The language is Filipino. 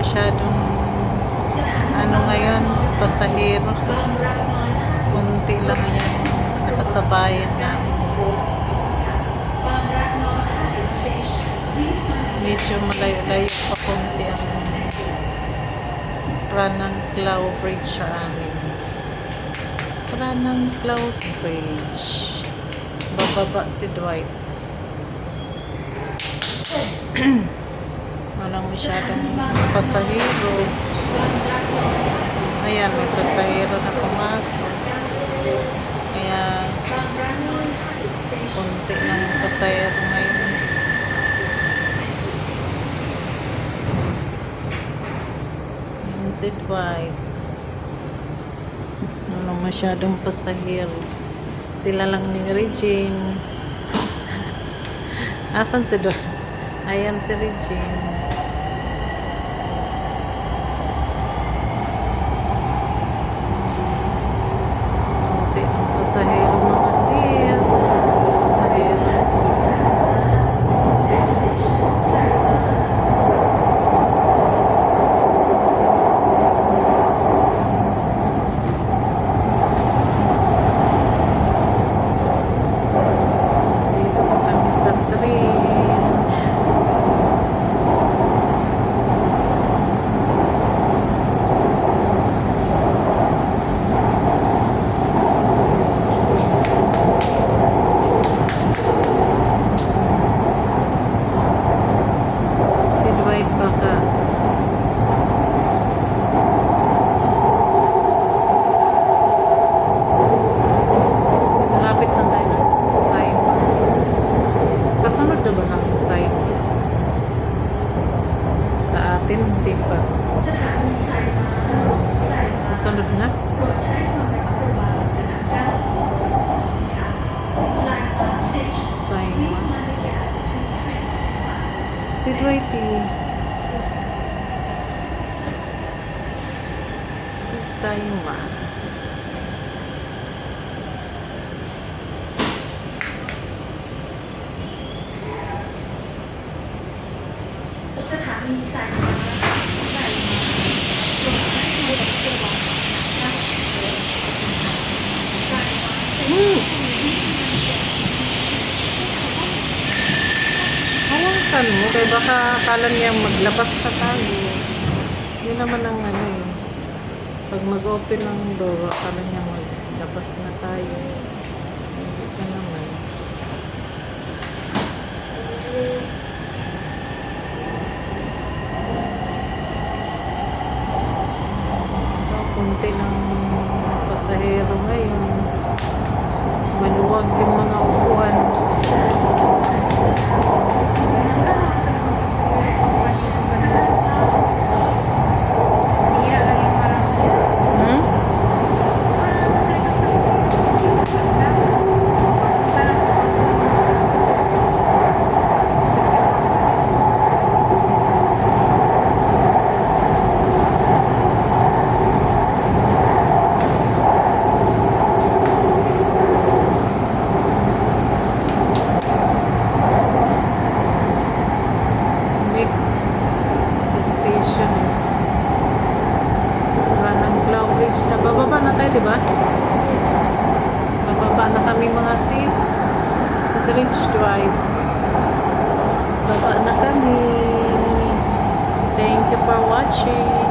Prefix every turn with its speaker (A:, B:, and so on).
A: masyadong ano ngayon, pasahero. Kunti lang yan nakasabayan na. Medyo malayo-layo pa kunti ang Pranang Cloud Bridge sa amin. Pranang Cloud Bridge. Bababa si Dwight. Walang masyadong pasahero. Ayan, may pasahero na pumasok. Kaya kunti ng pasahero ngayon. Ayan si Dwight. Walang masyadong pasahero. Sila lang ni Regine. Asan si Dwight? Ayan si Regine. Pasahero mga sis. Pasahero. Dito po kami sa train. Baka malapit na tayo ng side. Kasunod na ba ng side? Sa atin, hindi pa. Kasunod na? Side. Si Dwighty. Saima. Hawakan mo, kaya baka akala niya maglabas ka tayo. Yun naman ang ano eh. Pag mag-open ng door, akala niya maglabas na tayo. Hindi ka naman. Kunti ng pasahero ngayon. Maluwag yung mga upuan. Station is Pranang Cloud Bridge. Nabababa na tayo, diba? Bababa na kami mga sis sa Bridge Drive. Baba na kami. Thank you for watching.